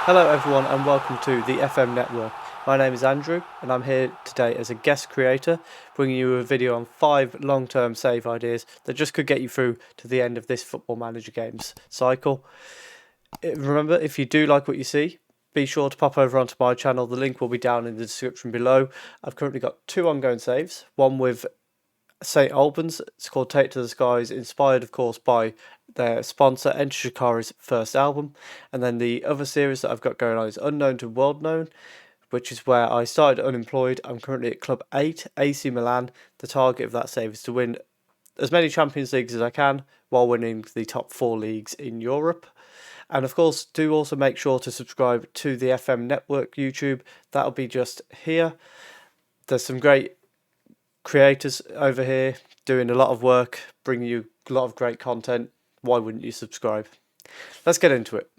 Hello everyone and welcome to the FM Network. My name is Andrew and I'm here today as a guest creator, bringing you a video on 5 long-term save ideas that just could get you through to the end of this Football Manager Games cycle. Remember, if you do like what you see, be sure to pop over onto my channel. The link will be down in the description below. I've currently got 2 ongoing saves, one with St Albans. It's called Take to the Skies, inspired of course by their sponsor Enter Shikari's first album, and then the other series that I've got going on is Unknown to World Known, which is where I started unemployed. I'm currently at Club 8, AC Milan. The target of that save is to win as many Champions Leagues as I can while winning the top 4 leagues in Europe. And of course, do also make sure to subscribe to the FM Network YouTube. That'll be just here. There's some great creators over here doing a lot of work, bringing you a lot of great content. Why wouldn't you subscribe? Let's get into it.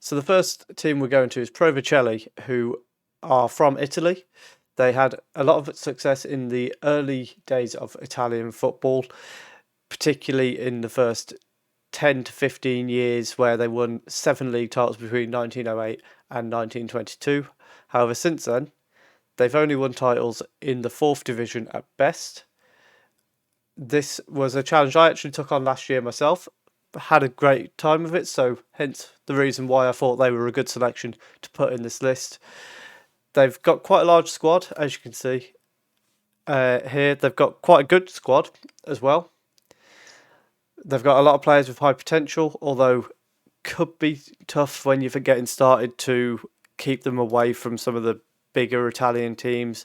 So the first team we're going to is Pro Vercelli, who are from Italy. They had a lot of success in the early days of Italian football, particularly in the first 10 to 15 years, where they won 7 league titles between 1908 and 1922. However, since then, they've only won titles in the 4th division at best. This was a challenge I actually took on last year myself. Had a great time with it, so hence the reason why I thought they were a good selection to put in this list. They've got quite a large squad, as you can see here. They've got quite a good squad as well. They've got a lot of players with high potential, although could be tough when you're getting started to keep them away from some of the bigger Italian teams.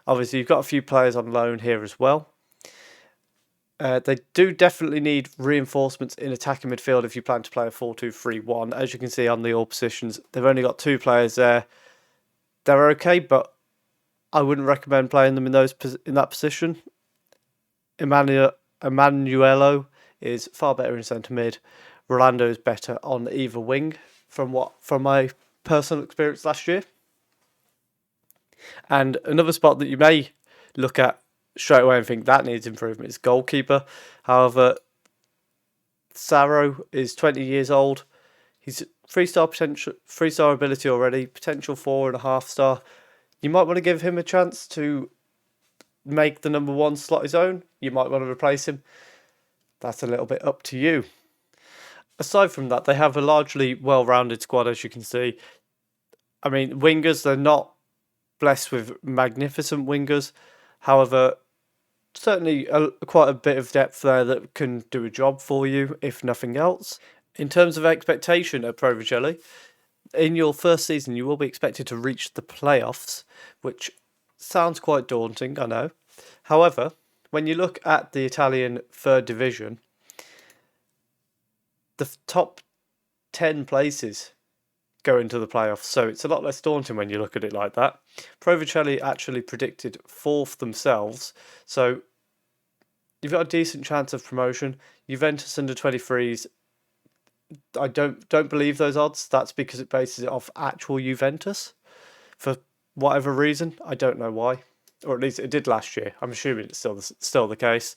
Obviously, you've got a few players on loan here as well. They do definitely need reinforcements in attacking midfield if you plan to play a 4-2-3-1. As you can see on the all positions, they've only got 2 players there. They're okay, but I wouldn't recommend playing them in that position. Emanuelo is far better in centre mid. Rolando is better on either wing from my personal experience last year. And another spot that you may look at straight away and think that needs improvement is goalkeeper. However, Sarro is 20 years old. He's 3-star potential, 3-star ability already, potential 4.5-star. You might want to give him a chance to make the number 1 slot his own. You might want to replace him. That's a little bit up to you. Aside from that, they have a largely well-rounded squad, as you can see. I mean, wingers, they're not blessed with magnificent wingers. However, certainly quite a bit of depth there that can do a job for you, if nothing else. In terms of expectation at Pro Vercelli, in your first season, you will be expected to reach the playoffs, which sounds quite daunting, I know. However, when you look at the Italian 3rd division, the top 10 places go into the playoffs, so it's a lot less daunting when you look at it like that. Pro Vercelli actually predicted 4th themselves, so you've got a decent chance of promotion. Juventus under 23s, I don't believe those odds. That's because it bases it off actual Juventus for whatever reason. I don't know why, or at least it did last year. I'm assuming it's still the case.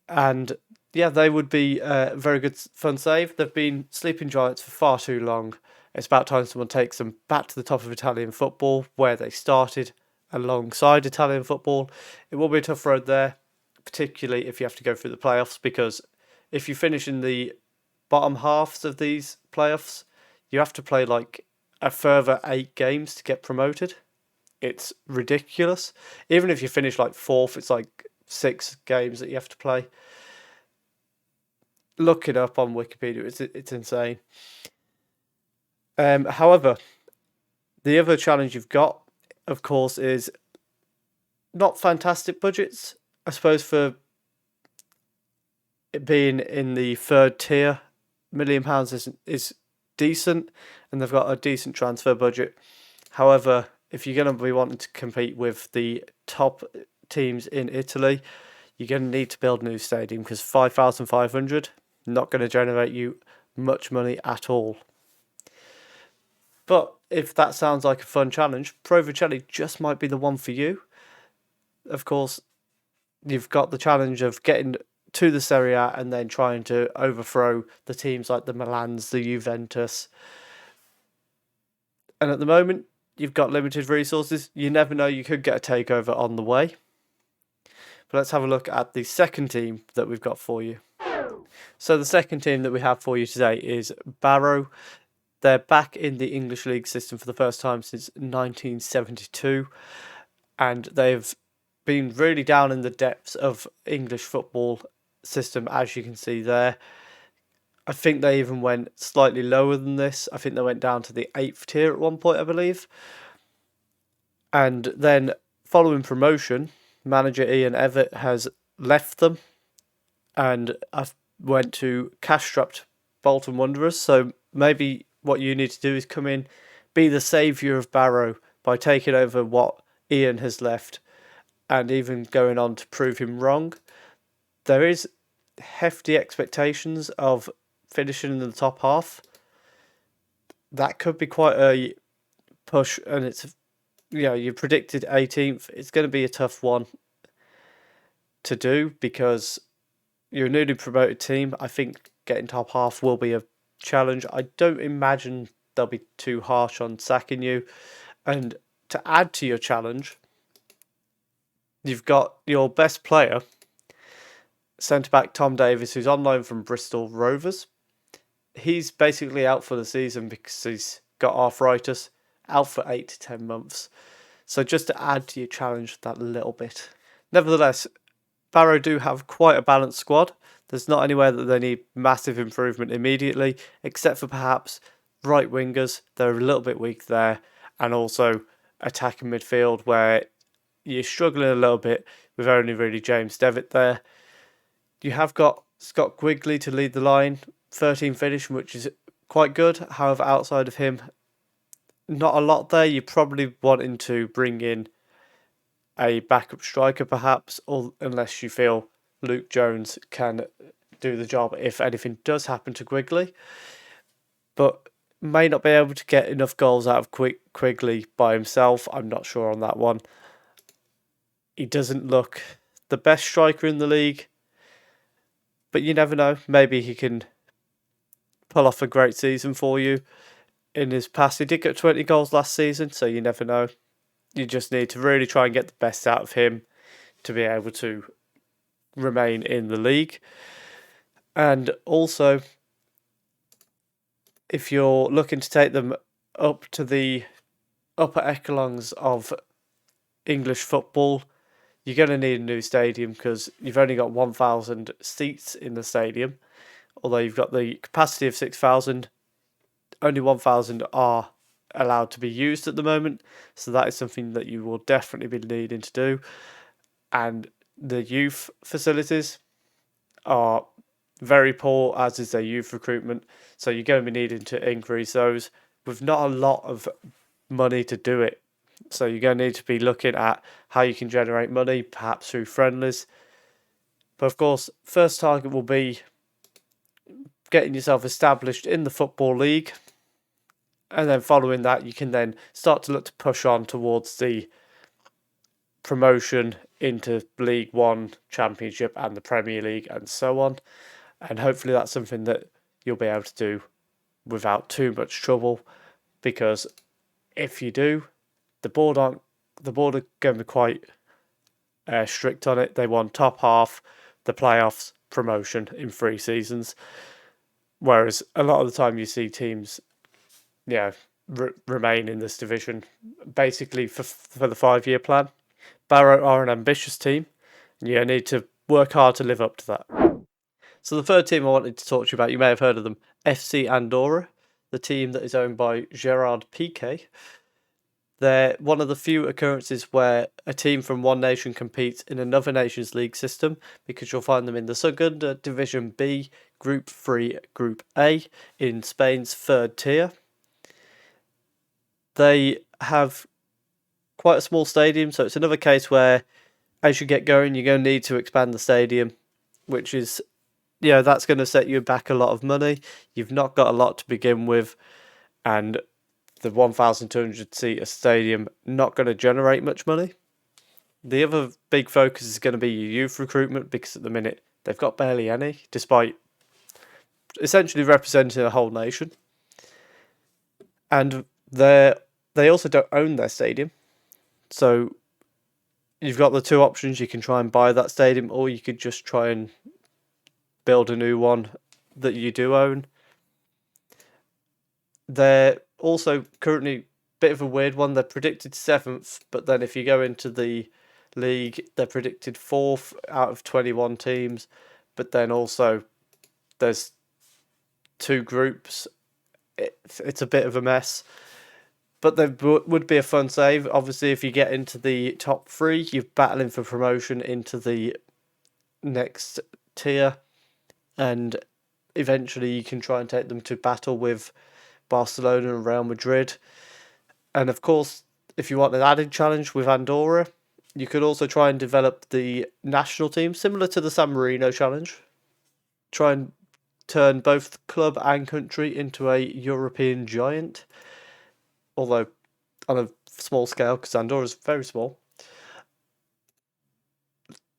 And yeah, they would be a very good fun save. They've been sleeping giants for far too long. It's about time someone takes them back to the top of Italian football, where they started alongside Italian football. It will be a tough road there, particularly if you have to go through the playoffs, because if you finish in the bottom halves of these playoffs, you have to play like a further 8 games to get promoted. It's ridiculous. Even if you finish like 4th, it's like 6 games that you have to play. Look it up on Wikipedia. It's insane. However, the other challenge you've got, of course, is not fantastic budgets. I suppose for it being in the 3rd tier, £1 million is decent, and they've got a decent transfer budget. However, if you're going to be wanting to compete with the top teams in Italy, you're going to need to build a new stadium, because 5,500 not going to generate you much money at all. But if that sounds like a fun challenge, Pro Vercelli just might be the one for you. Of course, you've got the challenge of getting to the Serie A and then trying to overthrow the teams like the Milans, the Juventus, And at the moment, you've got limited resources. You never know, you could get a takeover on the way. But let's have a look at the second team that we've got for you. So the second team that we have for you today is Barrow. They're back in the English League system for the first time since 1972. And they've been really down in the depths of English football system, as you can see there. I think they even went slightly lower than this. I think they went down to the 8th tier at one point, I believe. And then following promotion, manager Ian Evatt has left them and went to cash-strapped Bolton Wanderers. So maybe what you need to do is come in, be the saviour of Barrow by taking over what Ian has left and even going on to prove him wrong. There is hefty expectations of finishing in the top half. That could be quite a push, and it's, you predicted 18th. It's going to be a tough one to do because you're a newly promoted team. I think getting top half will be a challenge. I don't imagine they'll be too harsh on sacking you. And to add to your challenge, you've got your best player, centre-back Tom Davis, who's on loan from Bristol Rovers. He's basically out for the season because he's got arthritis, out for 8 to 10 months. So just to add to your challenge that little bit. Nevertheless, Barrow do have quite a balanced squad. There's not anywhere that they need massive improvement immediately, except for perhaps right wingers. They're a little bit weak there. And also attacking midfield where you're struggling a little bit with only really James Devitt there. You have got Scott Quigley to lead the line, 13 finish, which is quite good. However, outside of him, not a lot there. You're probably wanting to bring in a backup striker perhaps, or unless you feel Luke Jones can do the job if anything does happen to Quigley. But may not be able to get enough goals out of Quigley by himself. I'm not sure on that one. He doesn't look the best striker in the league, but you never know. Maybe he can pull off a great season for you. In his past, he did get 20 goals last season, so you never know. You just need to really try and get the best out of him to be able to remain in the league. And also, if you're looking to take them up to the upper echelons of English football, you're going to need a new stadium because you've only got 1,000 seats in the stadium. Although you've got the capacity of 6,000, only 1,000 are allowed to be used at the moment. So that is something that you will definitely be needing to do. And the youth facilities are very poor, as is their youth recruitment. So you're going to be needing to increase those with not a lot of money to do it. So you're going to need to be looking at how you can generate money, perhaps through friendlies. But of course, first target will be getting yourself established in the Football League. And then following that, you can then start to look to push on towards the promotion into League One, Championship and the Premier League and so on. And hopefully that's something that you'll be able to do without too much trouble, because if you do, the board are going to be quite strict on it. They want top half, the playoffs, promotion in 3 seasons. Whereas a lot of the time you see teams remain in this division basically for the 5-year plan. Barrow are an ambitious team, and you need to work hard to live up to that. So the third team I wanted to talk to you about, you may have heard of them, FC Andorra, the team that is owned by Gerard Piqué. They're one of the few occurrences where a team from one nation competes in another nation's league system, because you'll find them in the Segunda Division B, Group 3, Group A, in Spain's 3rd tier. They have quite a small stadium, so it's another case where as you get going, you're going to need to expand the stadium, which is, that's going to set you back a lot of money. You've not got a lot to begin with, and the 1,200 seat stadium not going to generate much money. The other big focus is going to be your youth recruitment, because at the minute they've got barely any, despite essentially representing a whole nation. And their They also don't own their stadium, so you've got the two options. You can try and buy that stadium, or you could just try and build a new one that you do own. They're also currently a bit of a weird one. They're predicted 7th, but then if you go into the league, they're predicted 4th out of 21 teams. But then also there's two groups. It's a bit of a mess. But there would be a fun save. Obviously, if you get into the top 3, you're battling for promotion into the next tier. And eventually you can try and take them to battle with Barcelona and Real Madrid. And of course, if you want an added challenge with Andorra, you could also try and develop the national team, similar to the San Marino challenge. Try and turn both club and country into a European giant. Although on a small scale, because Andorra is very small.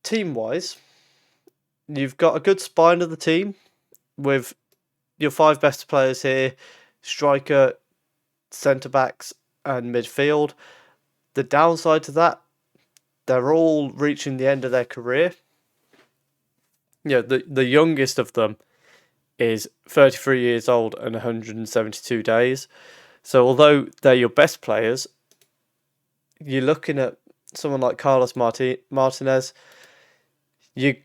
Team-wise, you've got a good spine of the team with your 5 best players here, striker, centre-backs and midfield. The downside to that, they're all reaching the end of their career. The youngest of them is 33 years old and 172 days. So although they're your best players, you're looking at someone like Carlos Martinez, you're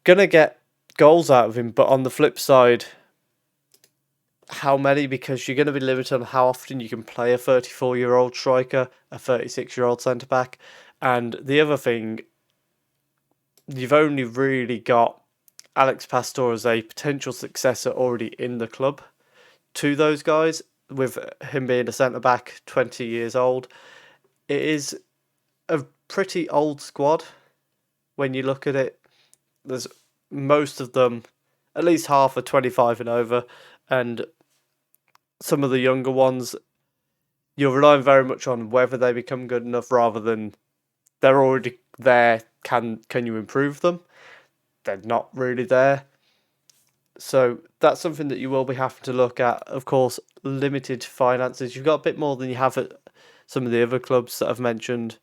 going to get goals out of him, but on the flip side, how many? Because you're going to be limited on how often you can play a 34-year-old striker, a 36-year-old centre-back. And the other thing, you've only really got Alex Pastor as a potential successor already in the club to those guys, with him being a centre-back, 20 years old. It is a pretty old squad when you look at it. There's most of them, at least half are 25 and over, and some of the younger ones, you're relying very much on whether they become good enough rather than they're already there. Can you improve them? They're not really there. So that's something that you will be having to look at. Of course, limited finances. You've got a bit more than you have at some of the other clubs that I've mentioned.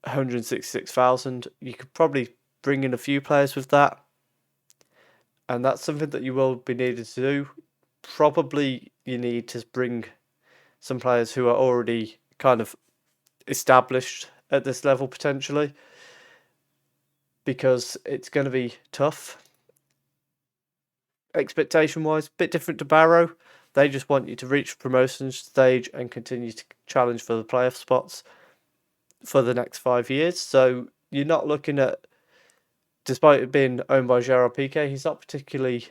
166,000. You could probably bring in a few players with that. And that's something that you will be needed to do. Probably you need to bring some players who are already kind of established at this level potentially, because it's going to be tough. Expectation-wise, a bit different to Barrow. They just want you to reach the promotion stage and continue to challenge for the playoff spots for the next 5 years. So you're not looking at, despite it being owned by Gerard Piqué, he's not particularly,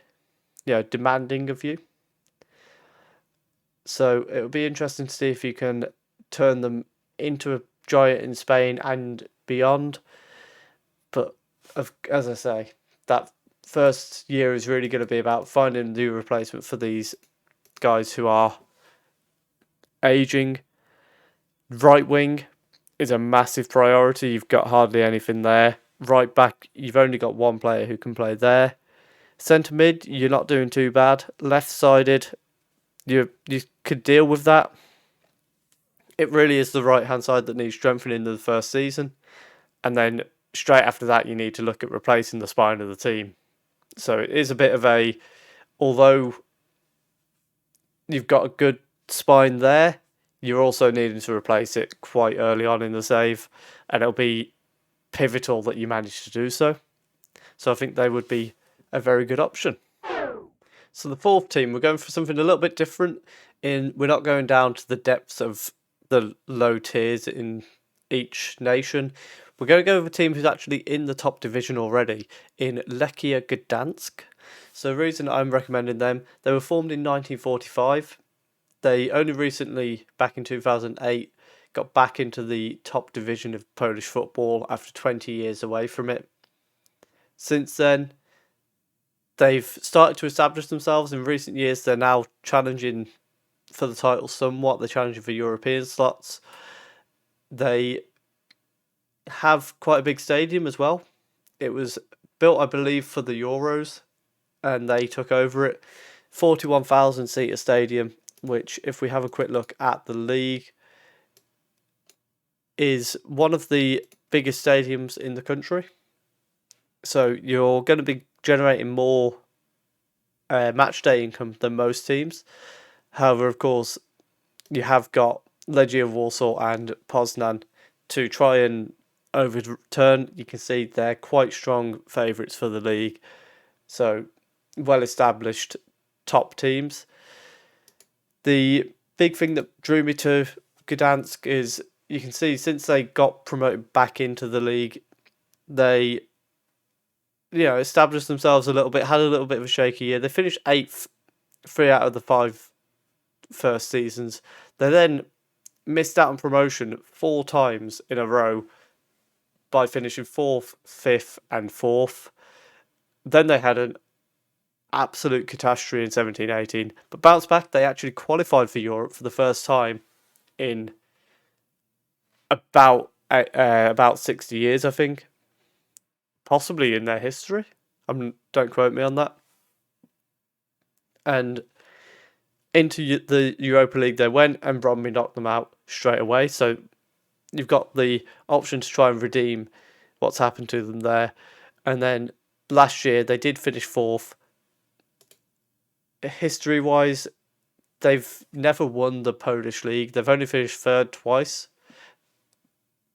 demanding of you. So it'll be interesting to see if you can turn them into a giant in Spain and beyond. But as I say, that first year is really going to be about finding a new replacement for these guys who are aging. Right wing is a massive priority. You've got hardly anything there. Right back, you've only got one player who can play there. Centre mid, you're not doing too bad. Left sided, you could deal with that. It really is the right hand side that needs strengthening in the first season. And then straight after that, you need to look at replacing the spine of the team. So it is a bit of a, although you've got a good spine there, you're also needing to replace it quite early on in the save, and it'll be pivotal that you manage to do so. So I think they would be a very good option. So the fourth team, we're going for something a little bit different. We're not going down to the depths of the low tiers in each nation. We're going to go with a team who's actually in the top division already, in Lechia Gdansk. So the reason I'm recommending them, they were formed in 1945. They only recently, back in 2008, got back into the top division of Polish football after 20 years away from it. Since then, they've started to establish themselves. In recent years, they're now challenging for the title somewhat. They're challenging for European slots. They have quite a big stadium as well. It was built, I believe, for the Euros, and they took over it. 41,000 seater stadium, which, if we have a quick look at the league, is one of the biggest stadiums in the country. So you're going to be generating more match day income than most teams. However, of course, you have got Lechia Warsaw and Poznan to try and overturn. You can see they're quite strong favourites for the league. So, well-established top teams. The big thing that drew me to Gdansk is you can see since they got promoted back into the league, they established themselves a little bit, had a little bit of a shaky year. They finished 8th 3 out of the 5 first seasons. They then missed out on promotion 4 times in a row by finishing 4th, 5th and 4th. Then they had an absolute catastrophe in 17-18, but bounced back. They actually qualified for Europe for the first time in about 60 years, I think. Possibly in their history. Don't quote me on that. And into the Europa League they went, and Bromley knocked them out straight away. So you've got the option to try and redeem what's happened to them there. And then last year they did finish 4th. History-wise, they've never won the Polish league. They've only finished 3rd twice.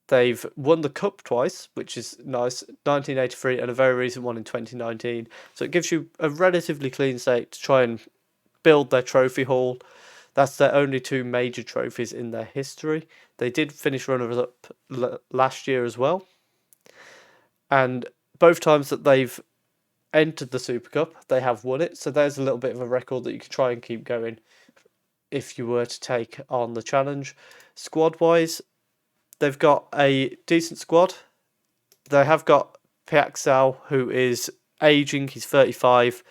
They've won the cup twice, which is nice, 1983 and a very recent one in 2019. So it gives you a relatively clean slate to try and build their trophy haul. That's their only 2 major trophies in their history. They did finish runners-up last year as well. And both times that they've entered the Super Cup, they have won it. So there's a little bit of a record that you could try and keep going if you were to take on the challenge. Squad-wise, they've got a decent squad. They have got Piaxal, who is ageing. He's 35,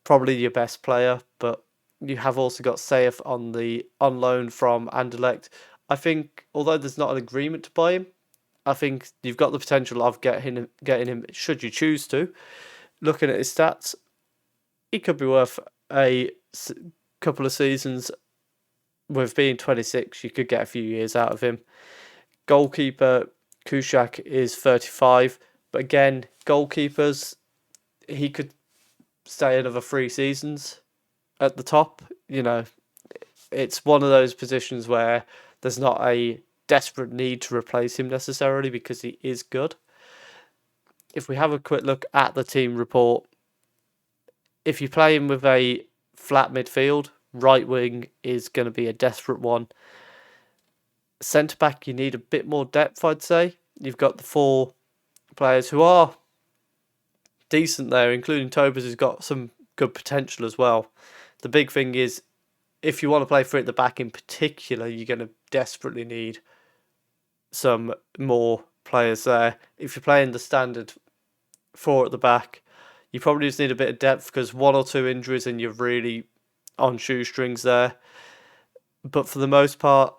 probably your best player. But you have also got Saif on loan from Anderlecht. I think, although there's not an agreement to buy him, I think you've got the potential of getting him should you choose to. Looking at his stats, he could be worth a couple of seasons. With being 26, you could get a few years out of him. Goalkeeper Kuszak is 35, but again, goalkeepers, he could stay another 3 seasons at the top. It's one of those positions where there's not a desperate need to replace him necessarily because he is good. If we have a quick look at the team report, if you play him with a flat midfield, right wing is going to be a desperate one. Centre back, you need a bit more depth, I'd say. You've got the 4 players who are decent there, including Tobers, who's got some good potential as well. The big thing is, if you want to play 3 at the back in particular, you're going to desperately need some more players there. If you're playing the standard 4 at the back, you probably just need a bit of depth because 1 or 2 injuries and you're really on shoestrings there. But for the most part,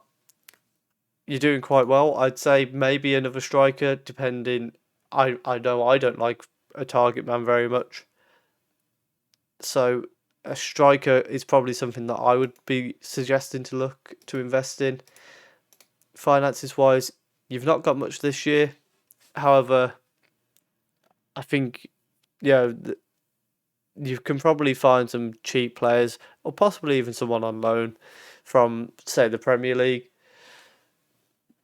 you're doing quite well. I'd say maybe another striker, depending. I know I don't like a target man very much. So a striker is probably something that I would be suggesting to look to invest in. Finances wise, you've not got much this year. However, I think you can probably find some cheap players or possibly even someone on loan from, say, the Premier League.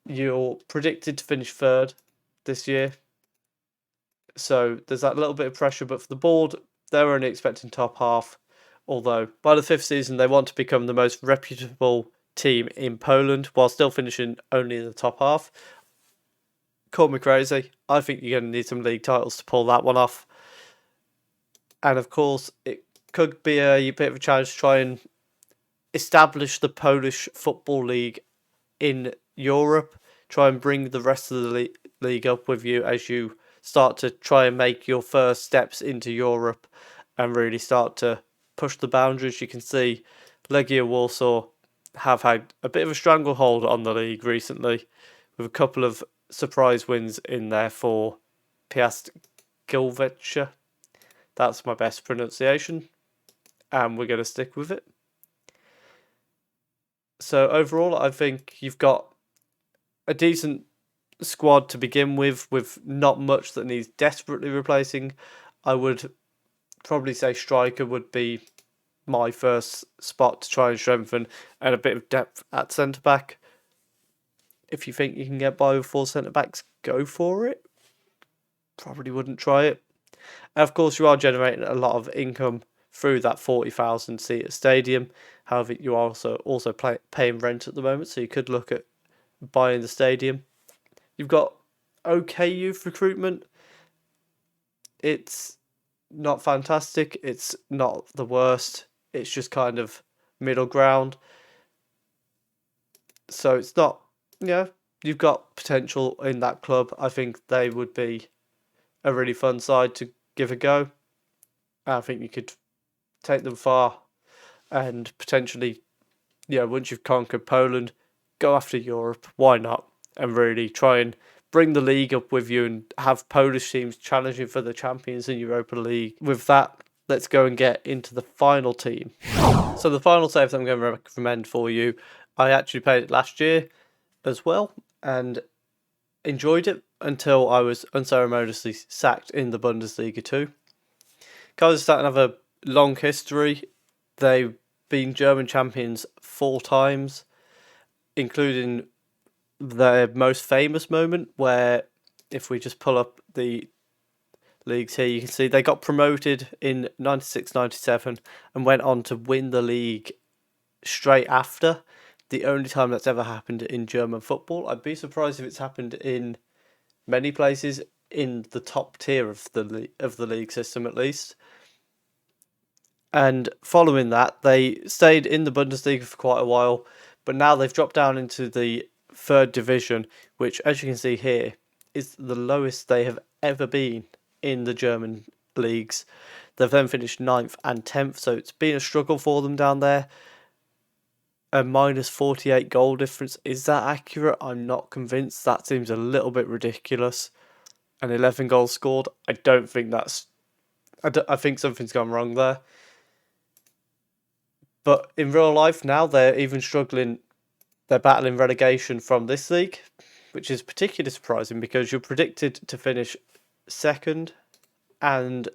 You're predicted to finish 3rd this year. So there's that little bit of pressure, but for the board, they're only expecting top half. Although by the 5th season, they want to become the most reputable team in Poland while still finishing only in the top half. Call me crazy. I think you're going to need some league titles to pull that one off. And of course, it could be a bit of a challenge to try and establish the Polish Football League in Europe. Try and bring the rest of the league up with you as you start to try and make your first steps into Europe and really start to push the boundaries. You can see Lechia Warsaw have had a bit of a stranglehold on the league recently with a couple of surprise wins in there for Piast Gliwice. That's my best pronunciation, and we're going to stick with it. So overall, I think you've got a decent squad to begin with not much that needs desperately replacing, I would probably say striker would be my first spot to try and strengthen, and a bit of depth at centre back. If you think you can get by with 4 centre backs, go for it. Probably wouldn't try it. And of course, you are generating a lot of income through that 40,000 seat stadium. However, you are also paying rent at the moment, so you could look at buying the stadium. You've got okay youth recruitment. It's not fantastic. It's not the worst. It's just kind of middle ground. So it's not, you've got potential in that club. I think they would be a really fun side to give a go. I think you could take them far, and potentially, once you've conquered Poland, go after Europe. Why not? And really try and bring the league up with you and have Polish teams challenging for the champions in Europa League. With that, let's go and get into the final team. So the final save that I'm going to recommend for you, I actually played it last year as well and enjoyed it until I was unceremoniously sacked in the Bundesliga too. Kaiserslautern have a long history. They've been German champions 4 times, including their most famous moment where, if we just pull up the leagues here, you can see they got promoted in 96-97 and went on to win the league straight after. The only time that's ever happened in German football. I'd be surprised if it's happened in many places in the top tier of the league system at least. And following that, they stayed in the Bundesliga for quite a while, but now they've dropped down into the 3rd division, which, as you can see here, is the lowest they have ever been in the German leagues. They've then finished 9th and 10th, so it's been a struggle for them down there. A minus 48 goal difference. Is that accurate? I'm not convinced. That seems a little bit ridiculous. And 11 goals scored. I don't think that's... I think something's gone wrong there. But in real life now, they're even struggling. They're battling relegation from this league, which is particularly surprising because you're predicted to finish 2nd, and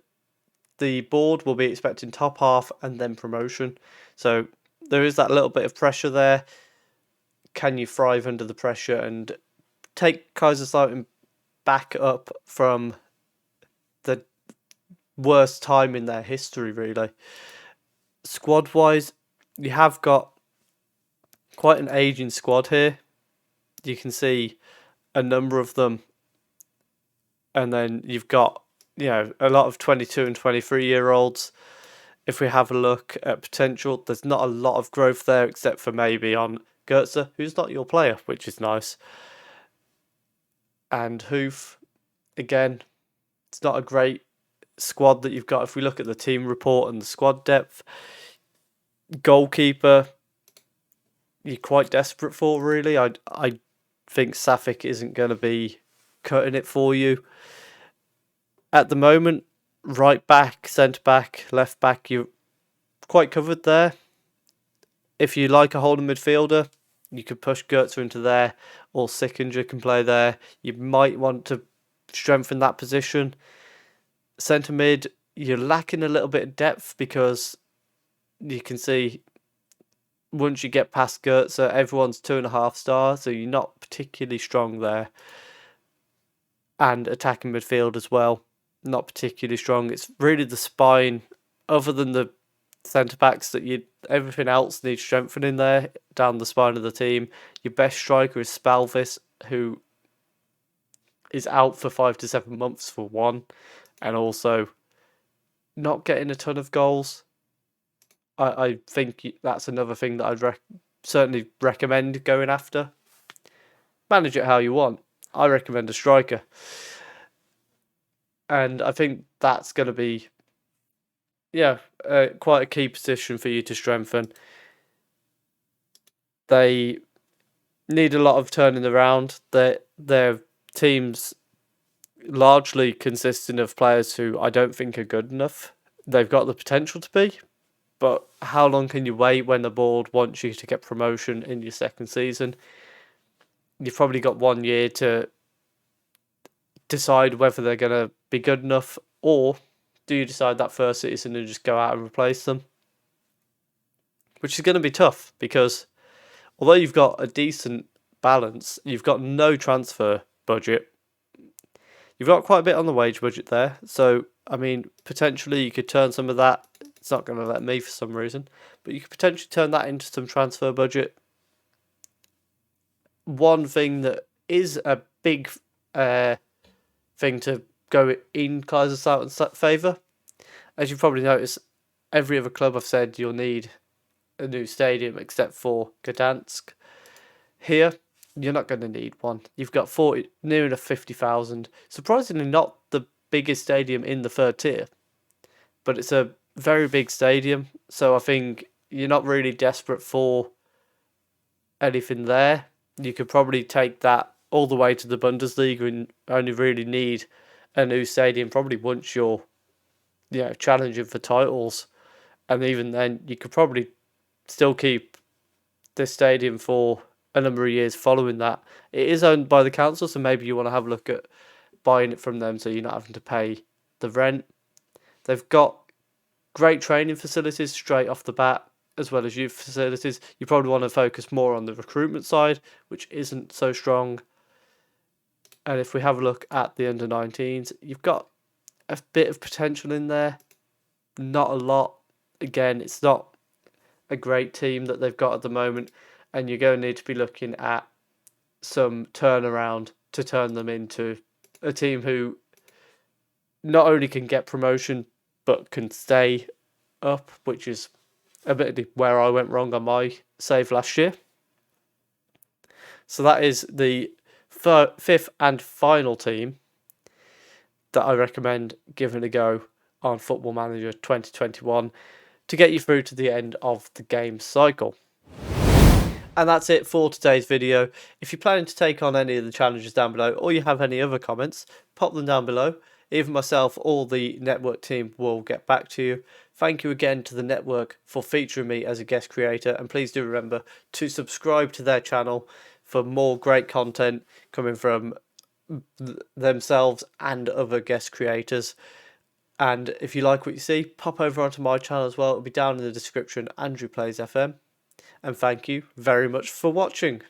the board will be expecting top half and then promotion. So there is that little bit of pressure there. Can you thrive under the pressure and take Kaiserslautern back up from the worst time in their history, really? Squad-wise, you have got quite an aging squad here. You can see a number of them. And then you've got, a lot of 22 and 23-year-olds. If we have a look at potential, there's not a lot of growth there except for maybe on Goetze, who's not your player, which is nice. And Hoof, again, it's not a great squad that you've got. If we look at the team report and the squad depth, goalkeeper, you're quite desperate for, really. I think Safik isn't going to be cutting it for you. At the moment, right back, centre back, left back, you're quite covered there. If you like a holding midfielder, you could push Goetze into there, or Sickinger can play there. You might want to strengthen that position. Centre mid, you're lacking a little bit of depth because you can see once you get past Goetze, everyone's 2.5 stars, so you're not particularly strong there. And attacking midfield as well, not particularly strong. It's really the spine, other than the centre backs, that everything else needs strengthening there down the spine of the team. Your best striker is Spalvis, who is out for 5 to 7 months for one, and also not getting a ton of goals. I think that's another thing that I'd certainly recommend going after. Manage it how you want. I recommend a striker. And I think that's going to be, quite a key position for you to strengthen. They need a lot of turning around. Their team's largely consisting of players who I don't think are good enough. They've got the potential to be, but how long can you wait when the board wants you to get promotion in your 2nd season? You've probably got 1 year to decide whether they're going to be good enough, or do you decide that first season and just go out and replace them? Which is going to be tough, because although you've got a decent balance, you've got no transfer budget. You've got quite a bit on the wage budget there. So, I mean, potentially you could turn some of that. It's not going to let me for some reason. But you could potentially turn that into some transfer budget. One thing that is a big thing to go in Kaiserslautern's favour, as you've probably noticed, every other club I've said you'll need a new stadium except for Gdansk. Here, you're not going to need one. You've got near enough 50,000. Surprisingly, not the biggest stadium in the third tier, but it's a very big stadium. So I think you're not really desperate for anything there. You could probably take that all the way to the Bundesliga and only really need a new stadium probably once you're, challenging for titles. And even then, you could probably still keep this stadium for a number of years following that. It is owned by the council, so maybe you want to have a look at buying it from them so you're not having to pay the rent. They've got great training facilities straight off the bat, as well as youth facilities. You probably want to focus more on the recruitment side, which isn't so strong. And if we have a look at the under-19s, you've got a bit of potential in there. Not a lot. Again, it's not a great team that they've got at the moment, and you're going to need to be looking at some turnaround to turn them into a team who not only can get promotion but can stay up, which is a bit where I went wrong on my save last year. So that is the fifth and final team that I recommend giving a go on Football Manager 2021 to get you through to the end of the game cycle. And that's it for today's video. If you're planning to take on any of the challenges down below, or you have any other comments, pop them down below. Either myself or the network team will get back to you. Thank you again to the network for featuring me as a guest creator, and please do remember to subscribe to their channel for more great content coming from themselves and other guest creators. And if you like what you see, pop over onto my channel as well. It'll be down in the description, Andrew Plays FM. And thank you very much for watching.